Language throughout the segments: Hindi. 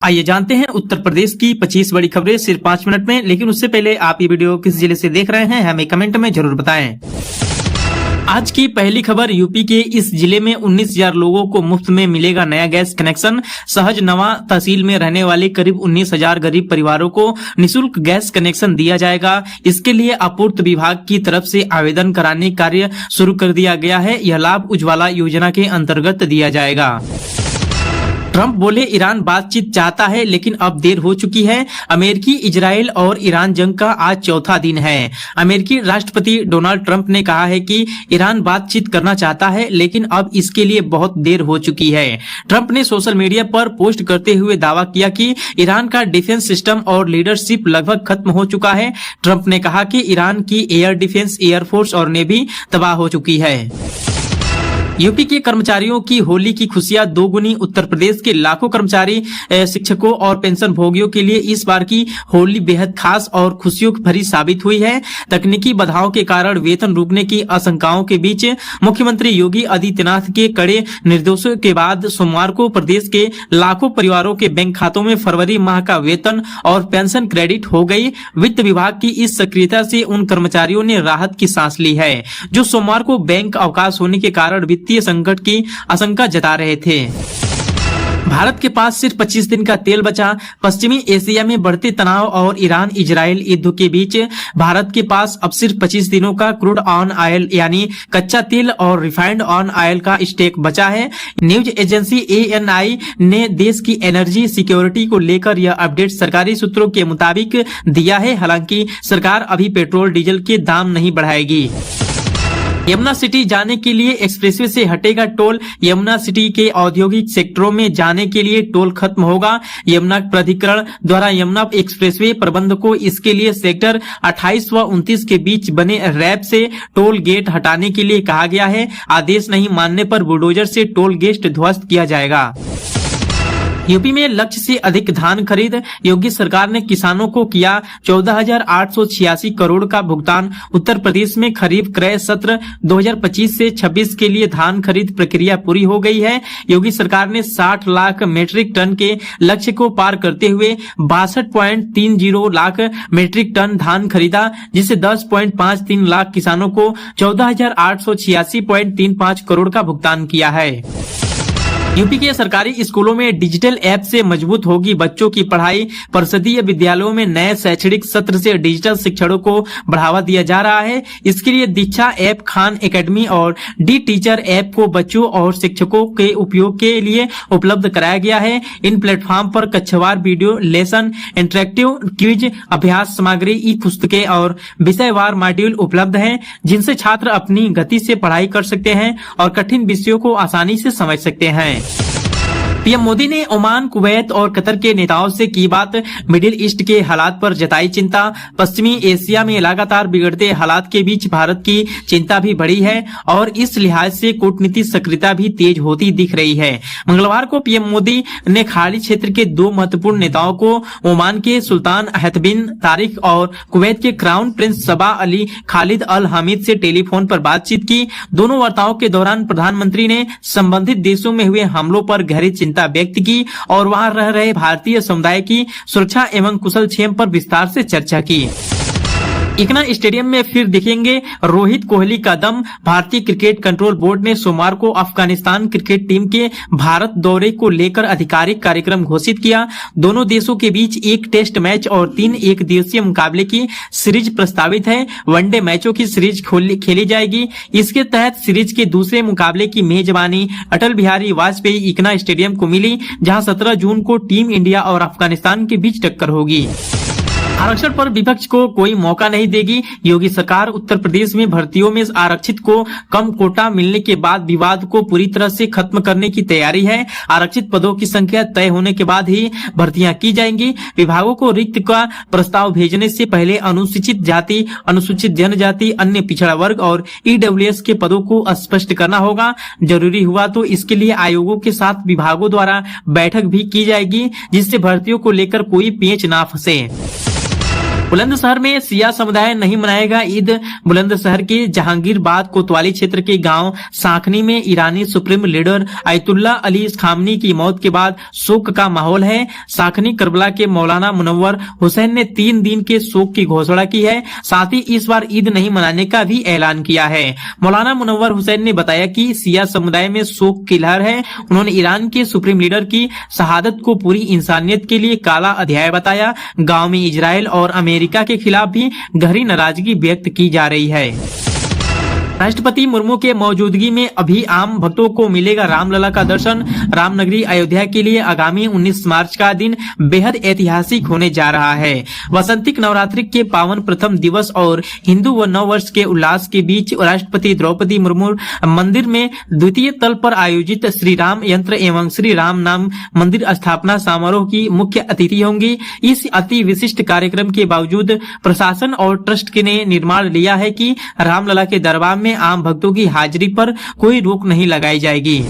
आइए जानते हैं उत्तर प्रदेश की 25 बड़ी खबरें सिर्फ 5 मिनट में। लेकिन उससे पहले आप ये वीडियो किस जिले से देख रहे हैं हमें कमेंट में जरूर बताएं। आज की पहली खबर, यूपी के इस जिले में 19,000 लोगों को मुफ्त में मिलेगा नया गैस कनेक्शन। सहज नवा तहसील में रहने वाले करीब 19,000 गरीब परिवारों को निःशुल्क गैस कनेक्शन दिया जाएगा। इसके लिए आपूर्ति विभाग की तरफ से आवेदन कराने कार्य शुरू कर दिया गया है। यह लाभ उज्ज्वला योजना के अंतर्गत दिया जाएगा। ट्रंप बोले ईरान बातचीत चाहता है लेकिन अब देर हो चुकी है। अमेरिकी, इजराइल और ईरान जंग का आज चौथा दिन है। अमेरिकी राष्ट्रपति डोनाल्ड ट्रंप ने कहा है कि ईरान बातचीत करना चाहता है लेकिन अब इसके लिए बहुत देर हो चुकी है। ट्रंप ने सोशल मीडिया पर पोस्ट करते हुए दावा किया कि ईरान का डिफेंस सिस्टम और लीडरशिप लगभग खत्म हो चुका है। ट्रंप ने कहा कि ईरान की एयर डिफेंस, एयरफोर्स और नेवी तबाह हो चुकी है। यूपी के कर्मचारियों की होली की खुशियां दोगुनी। उत्तर प्रदेश के लाखों कर्मचारी, शिक्षकों और पेंशन भोगियों के लिए इस बार की होली बेहद खास और खुशियों भरी साबित हुई है। तकनीकी बाधाओं के कारण वेतन रुकने की आशंकाओं के बीच मुख्यमंत्री योगी आदित्यनाथ के कड़े निर्देशों के बाद सोमवार को प्रदेश के लाखों परिवारों के बैंक खातों में फरवरी माह का वेतन और पेंशन क्रेडिट हो गई। वित्त विभाग की इस सक्रियता से उन कर्मचारियों ने राहत की सांस ली है जो सोमवार को बैंक अवकाश होने के कारण वित्तीय संकट की आशंका जता रहे थे। भारत के पास सिर्फ 25 दिन का तेल बचा। पश्चिमी एशिया में बढ़ते तनाव और ईरान इजराइल युद्ध के बीच भारत के पास अब सिर्फ 25 दिनों का क्रूड ऑन ऑयल यानी कच्चा तेल और रिफाइंड ऑन ऑयल का स्टॉक बचा है। न्यूज एजेंसी ANI ने देश की एनर्जी सिक्योरिटी को लेकर यह अपडेट सरकारी सूत्रों के मुताबिक दिया है। हालांकि सरकार अभी पेट्रोल डीजल के दाम नहीं बढ़ाएगी। यमुना सिटी जाने के लिए एक्सप्रेसवे से हटेगा टोल। यमुना सिटी के औद्योगिक सेक्टरों में जाने के लिए टोल खत्म होगा। यमुना प्राधिकरण द्वारा यमुना एक्सप्रेसवे प्रबंध को इसके लिए सेक्टर 28 व 29 के बीच बने रैप से टोल गेट हटाने के लिए कहा गया है। आदेश नहीं मानने पर बुलडोजर से टोल गेट ध्वस्त किया जाएगा। यूपी में लक्ष्य से अधिक धान खरीद। योगी सरकार ने किसानों को किया 14,886 करोड़ का भुगतान। उत्तर प्रदेश में खरीफ क्रय सत्र 2025 से 26 के लिए धान खरीद प्रक्रिया पूरी हो गई है। योगी सरकार ने 60 लाख मीट्रिक टन के लक्ष्य को पार करते हुए 62.30 लाख मीट्रिक टन धान खरीदा, जिससे 10.53 लाख किसानों को 14,886.35 करोड़ का भुगतान किया है। यूपी के सरकारी स्कूलों में डिजिटल ऐप से मजबूत होगी बच्चों की पढ़ाई। परिषदीय विद्यालयों में नए शैक्षणिक सत्र से डिजिटल शिक्षणों को बढ़ावा दिया जा रहा है। इसके लिए दीक्षा ऐप, खान एकेडमी और डी टीचर ऐप को बच्चों और शिक्षकों के उपयोग के लिए उपलब्ध कराया गया है। इन प्लेटफॉर्म पर कक्षावार वीडियो लेसन, इंटरेक्टिव क्विज, अभ्यास सामग्री, ई पुस्तकें और विषयवार मॉड्यूल उपलब्ध हैं, जिनसे छात्र अपनी गति से पढ़ाई कर सकते हैं और कठिन विषयों को आसानी से समझ सकते हैं। पीएम मोदी ने ओमान, कुवैत और कतर के नेताओं से की बात। मिडिल ईस्ट के हालात पर जताई चिंता। पश्चिमी एशिया में लगातार बिगड़ते हालात के बीच भारत की चिंता भी बढ़ी है और इस लिहाज से कूटनीतिक सक्रियता भी तेज होती दिख रही है। मंगलवार को पीएम मोदी ने खाड़ी क्षेत्र के 2 महत्वपूर्ण नेताओं को ओमान के सुल्तान अहद बिन तारिक और कुवैत के क्राउन प्रिंस सबा अली खालिद अल हामिद से टेलीफोन पर बातचीत की। दोनों वार्ताओं के दौरान प्रधानमंत्री ने संबंधित देशों में हुए हमलों पर गहरी चिंता व्यक्त की और वहां रह रहे भारतीय समुदाय की सुरक्षा एवं कुशलक्षेम पर विस्तार से चर्चा की। इकना स्टेडियम में फिर दिखेंगे रोहित कोहली का दम। भारतीय क्रिकेट कंट्रोल बोर्ड ने सोमवार को अफगानिस्तान क्रिकेट टीम के भारत दौरे को लेकर आधिकारिक कार्यक्रम घोषित किया। दोनों देशों के बीच 1 टेस्ट मैच और 3 एक दिवसीय मुकाबले की सीरीज प्रस्तावित है। वनडे मैचों की सीरीज खेली जाएगी। इसके तहत सीरीज के दूसरे मुकाबले की मेजबानी अटल बिहारी वाजपेयी इकना स्टेडियम को मिली, जहां 17 जून को टीम इंडिया और अफगानिस्तान के बीच टक्कर होगी। आरक्षण पर विपक्ष को कोई मौका नहीं देगी। योगी सरकार उत्तर प्रदेश में भर्तियों में आरक्षित को कम कोटा मिलने के बाद विवाद को पूरी तरह से खत्म करने की तैयारी है। आरक्षित पदों की संख्या तय होने के बाद ही भर्तियां की जाएंगी। विभागों को रिक्त का प्रस्ताव भेजने से पहले अनुसूचित जाति, अनुसूचित जनजाति, अन्य पिछड़ा वर्ग और EWS के पदों को स्पष्ट करना होगा। जरूरी हुआ तो इसके लिए आयोगों के साथ विभागों द्वारा बैठक भी की जाएगी, जिससे भर्तियों को लेकर कोई पेंच ना फंसे। बुलंदशहर में सिया समुदाय नहीं मनाएगा ईद। बुलंदशहर के जहांगीरबाद कोतवाली क्षेत्र के गांव साखनी में ईरानी supreme leader Ayatollah Ali Khamenei की मौत के बाद शोक का माहौल है। साखनी करबला के मौलाना मुनव्वर हुसैन ने 3 दिन के शोक की घोषणा की है। साथ ही इस बार ईद नहीं मनाने का भी ऐलान किया है। मौलाना मुनव्वर हुसैन ने बताया कि सिया समुदाय में शोक की लहर है। उन्होंने ईरान के सुप्रीम लीडर की शहादत को पूरी इंसानियत के लिए काला अध्याय बताया। गांव में इजराइल और अमेरिका के खिलाफ भी गहरी नाराजगी व्यक्त की जा रही है। राष्ट्रपति मुर्मू के मौजूदगी में अभी आम भक्तों को मिलेगा रामलला का दर्शन। रामनगरी अयोध्या के लिए आगामी 19 मार्च का दिन बेहद ऐतिहासिक होने जा रहा है। वसंतिक नवरात्रि के पावन प्रथम दिवस और हिंदू व नव वर्ष के उल्लास के बीच राष्ट्रपति द्रौपदी मुर्मू मंदिर में द्वितीय तल पर आयोजित श्री राम यंत्र एवं श्री राम नाम मंदिर स्थापना समारोह की मुख्य अतिथि होंगी। इस अति विशिष्ट कार्यक्रम के बावजूद प्रशासन और ट्रस्ट ने निर्णय लिया है कि रामलला के दरबार में आम भक्तों की हाजिरी पर कोई रोक नहीं लगाई जाएगी।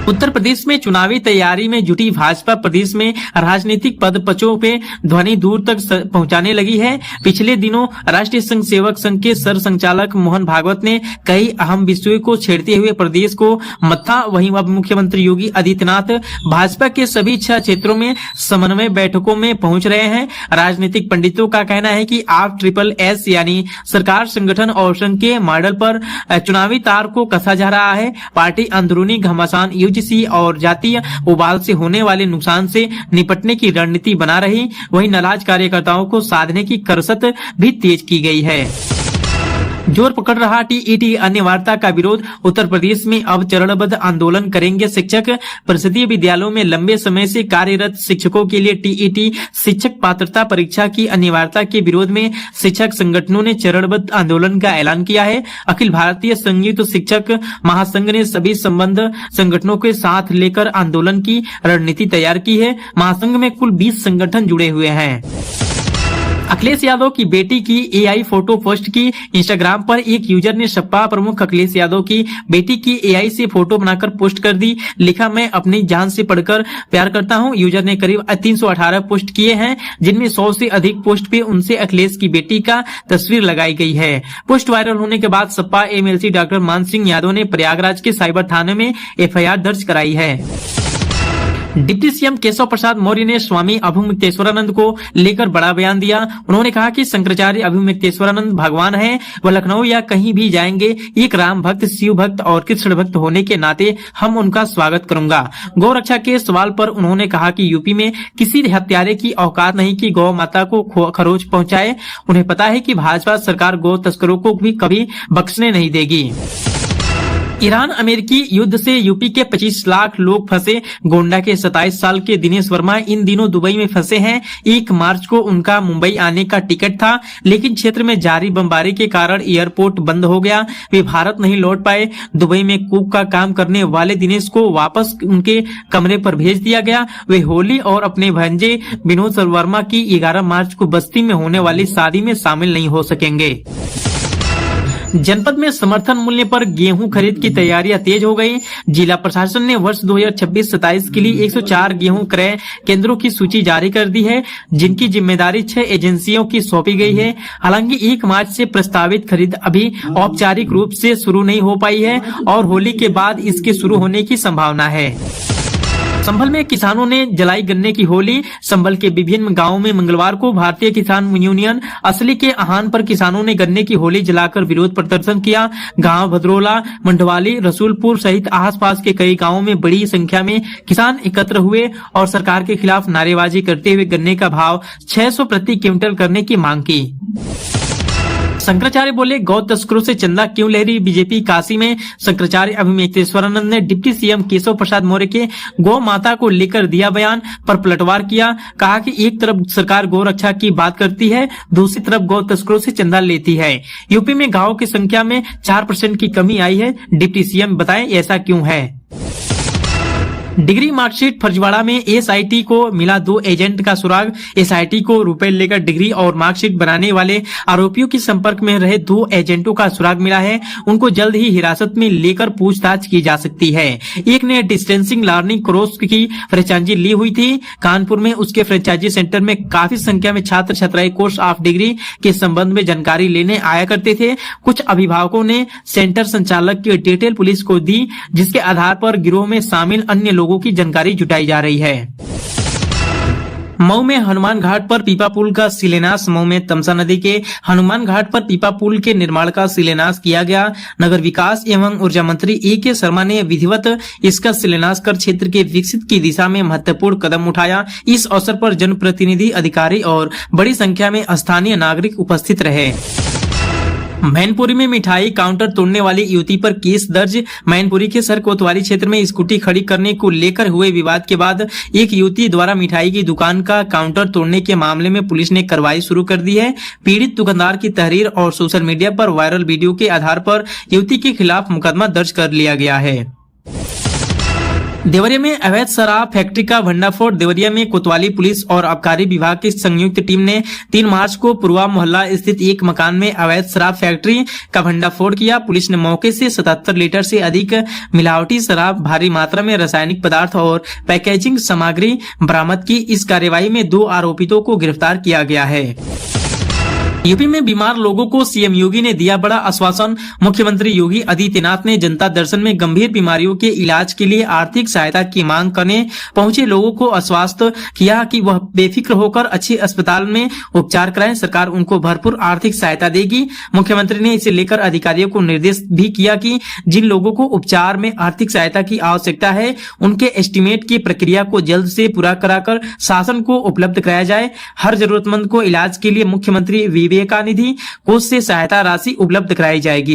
उत्तर प्रदेश में चुनावी तैयारी में जुटी भाजपा प्रदेश में राजनीतिक पदपचों पे ध्वनि दूर तक पहुंचाने लगी है। पिछले दिनों राष्ट्रीय संघ सेवक संघ के सर संचालक मोहन भागवत ने कई अहम विषयों को छेड़ते हुए प्रदेश को मत्था। वहीं अब मुख्यमंत्री योगी आदित्यनाथ भाजपा के सभी 6 क्षेत्रों में समन्वय बैठकों में पहुंच रहे हैं। राजनीतिक पंडितों का कहना है कि आप SSS यानी सरकार संगठन और संघ के मॉडल पर चुनावी तार को कसा जा रहा है। पार्टी अंदरूनी घमासान यूजीसी और जातीय उबाल से होने वाले नुकसान से निपटने की रणनीति बना रही। वहीं नाराज कार्यकर्ताओं को साधने की कसरत भी तेज की गई है। जोर पकड़ रहा टीईटी अनिवार्यता का विरोध। उत्तर प्रदेश में अब चरणबद्ध आंदोलन करेंगे शिक्षक। परिषदीय विद्यालयों में लंबे समय से कार्यरत शिक्षकों के लिए टीईटी शिक्षक पात्रता परीक्षा की अनिवार्यता के विरोध में शिक्षक संगठनों ने चरणबद्ध आंदोलन का ऐलान किया है। अखिल भारतीय संयुक्त शिक्षक महासंघ ने सभी संबद्ध संगठनों के साथ लेकर आंदोलन की रणनीति तैयार की है। महासंघ में कुल 20 संगठन जुड़े हुए हैं। अखिलेश यादव की बेटी की एआई फोटो पोस्ट की। इंस्टाग्राम पर एक यूजर ने सपा प्रमुख अखिलेश यादव की बेटी की एआई से फोटो बनाकर पोस्ट कर दी। लिखा, मैं अपनी जान से पढ़कर प्यार करता हूं। यूजर ने करीब 318 पोस्ट किए हैं, जिनमें 100 से अधिक पोस्ट पे उनसे अखिलेश की बेटी का तस्वीर लगाई गई है। पोस्ट वायरल होने के बाद सपा एमएलसी डॉक्टर मान सिंह यादव ने प्रयागराज के साइबर थाने में एफआईआर दर्ज कराई है। डिप्टी सीएम केशव प्रसाद मौर्य ने स्वामी अभयमुक्तेश्वरानंद को लेकर बड़ा बयान दिया। उन्होंने कहा कि शंकराचार्य अभयमुक्तेश्वरानंद भगवान हैं। वह लखनऊ या कहीं भी जाएंगे, एक राम भक्त, शिव भक्त और कृष्ण भक्त होने के नाते हम उनका स्वागत करूंगा। गौ रक्षा के सवाल पर उन्होंने कहा कि यूपी में किसी हत्यारे की औकात नहीं कि गौ माता को खरोच पहुंचाए। उन्हें पता है कि भाजपा सरकार गौ तस्करों को भी कभी बख्शने नहीं देगी। ईरान अमेरिकी युद्ध से यूपी के 25 लाख लोग फंसे। गोंडा के 27 साल के दिनेश वर्मा इन दिनों दुबई में फंसे हैं। 1 मार्च को उनका मुंबई आने का टिकट था, लेकिन क्षेत्र में जारी बमबारी के कारण एयरपोर्ट बंद हो गया। वे भारत नहीं लौट पाए। दुबई में कुक का काम करने वाले दिनेश को वापस उनके कमरे पर भेज दिया गया। वे होली और अपने भांजे विनोद वर्मा की 11 मार्च को बस्ती में होने वाली शादी में शामिल नहीं हो सकेंगे। जनपद में समर्थन मूल्य पर गेहूं खरीद की तैयारियां तेज हो गई। जिला प्रशासन ने वर्ष 2026-27 के लिए 104 गेहूं क्रय केंद्रों की सूची जारी कर दी है, जिनकी जिम्मेदारी 6 एजेंसियों की सौंपी गई है। हालांकि 1 मार्च से प्रस्तावित खरीद अभी औपचारिक रूप से शुरू नहीं हो पाई है और होली के बाद इसके शुरू होने की संभावना है। संभल में किसानों ने जलाई गन्ने की होली। संभल के विभिन्न गांवों में मंगलवार को भारतीय किसान यूनियन असली के आह्वान पर किसानों ने गन्ने की होली जलाकर विरोध प्रदर्शन किया। गांव भद्रोला, मंडवाली, रसूलपुर सहित आसपास के कई गांवों में बड़ी संख्या में किसान एकत्र हुए और सरकार के खिलाफ नारेबाजी करते हुए गन्ने का भाव 600 प्रति क्विंटल करने की मांग की। शंकराचार्य बोले, गौ तस्करों से चंदा क्यों लहरी। बीजेपी काशी में शंकराचार्य अभयमुक्तेश्वरानंद ने डिप्टी सीएम केशव प्रसाद मौर्य के गौ माता को लेकर दिया बयान पर पलटवार किया। कहा कि एक तरफ सरकार गौ रक्षा की बात करती है, दूसरी तरफ गौ तस्करों से चंदा लेती है। यूपी में गायों की संख्या में 4% की कमी आई है। डिप्टी सीएम बताएं ऐसा क्यों है। डिग्री मार्कशीट फर्जीवाड़ा में एसआईटी को मिला 2 एजेंट का सुराग। एसआईटी को रुपए लेकर डिग्री और मार्कशीट बनाने वाले आरोपियों के संपर्क में रहे 2 एजेंटों का सुराग मिला है। उनको जल्द ही हिरासत में लेकर पूछताछ की जा सकती है। एक ने डिस्टेंसिंग लर्निंग कोर्स की फ्रेंचाइजी ली हुई थी। कानपुर में उसके फ्रेंचाइजी सेंटर में काफी संख्या में छात्र छात्राएं कोर्स ऑफ डिग्री के संबंध में जानकारी लेने आया करते थे। कुछ अभिभावकों ने सेंटर संचालक की डिटेल पुलिस को दी, जिसके आधार पर गिरोह में शामिल अन्य लोगों की जानकारी जुटाई जा रही है। मऊ में हनुमान घाट पर पीपा पुल का शिलान्यास। मऊ में तमसा नदी के हनुमान घाट पर पीपा पुल के निर्माण का शिलान्यास किया गया। नगर विकास एवं ऊर्जा मंत्री ए.के. शर्मा ने विधिवत इसका शिलान्यास कर क्षेत्र के विकसित की दिशा में महत्वपूर्ण कदम उठाया। इस अवसर पर जनप्रतिनिधि, अधिकारी और बड़ी संख्या में स्थानीय नागरिक उपस्थित रहे। मैनपुरी में मिठाई काउंटर तोड़ने वाली युवती पर केस दर्ज। मैनपुरी के सर कोतवाली क्षेत्र में स्कूटी खड़ी करने को लेकर हुए विवाद के बाद एक युवती द्वारा मिठाई की दुकान का काउंटर तोड़ने के मामले में पुलिस ने कार्रवाई शुरू कर दी है। पीड़ित दुकानदार की तहरीर और सोशल मीडिया पर वायरल वीडियो के आधार पर युवती के खिलाफ मुकदमा दर्ज कर लिया गया है। देवरिया में अवैध शराब फैक्ट्री का भंडाफोड़। देवरिया में कोतवाली पुलिस और आबकारी विभाग की संयुक्त टीम ने 3 मार्च को पूर्वा मोहल्ला स्थित एक मकान में अवैध शराब फैक्ट्री का भंडाफोड़ किया। पुलिस ने मौके से 77 लीटर से अधिक मिलावटी शराब, भारी मात्रा में रासायनिक पदार्थ और पैकेजिंग सामग्री बरामद की। इस कार्रवाई में 2 आरोपितों को गिरफ्तार किया गया है। यूपी में बीमार लोगों को सीएम योगी ने दिया बड़ा आश्वासन। मुख्यमंत्री योगी आदित्यनाथ ने जनता दर्शन में गंभीर बीमारियों के इलाज के लिए आर्थिक सहायता की मांग करने पहुंचे लोगों को आश्वस्त किया कि वह बेफिक्र होकर अच्छे अस्पताल में उपचार कराएं। सरकार उनको भरपूर आर्थिक सहायता देगी। मुख्यमंत्री ने इसे लेकर अधिकारियों को निर्देश भी किया कि जिन लोगों को उपचार में आर्थिक सहायता की आवश्यकता है, उनके एस्टीमेट की प्रक्रिया को जल्द से पूरा कराकर शासन को उपलब्ध कराया जाए। हर जरूरतमंद को इलाज के लिए मुख्यमंत्री विवेका निधि कोष से सहायता राशि उपलब्ध कराई जाएगी।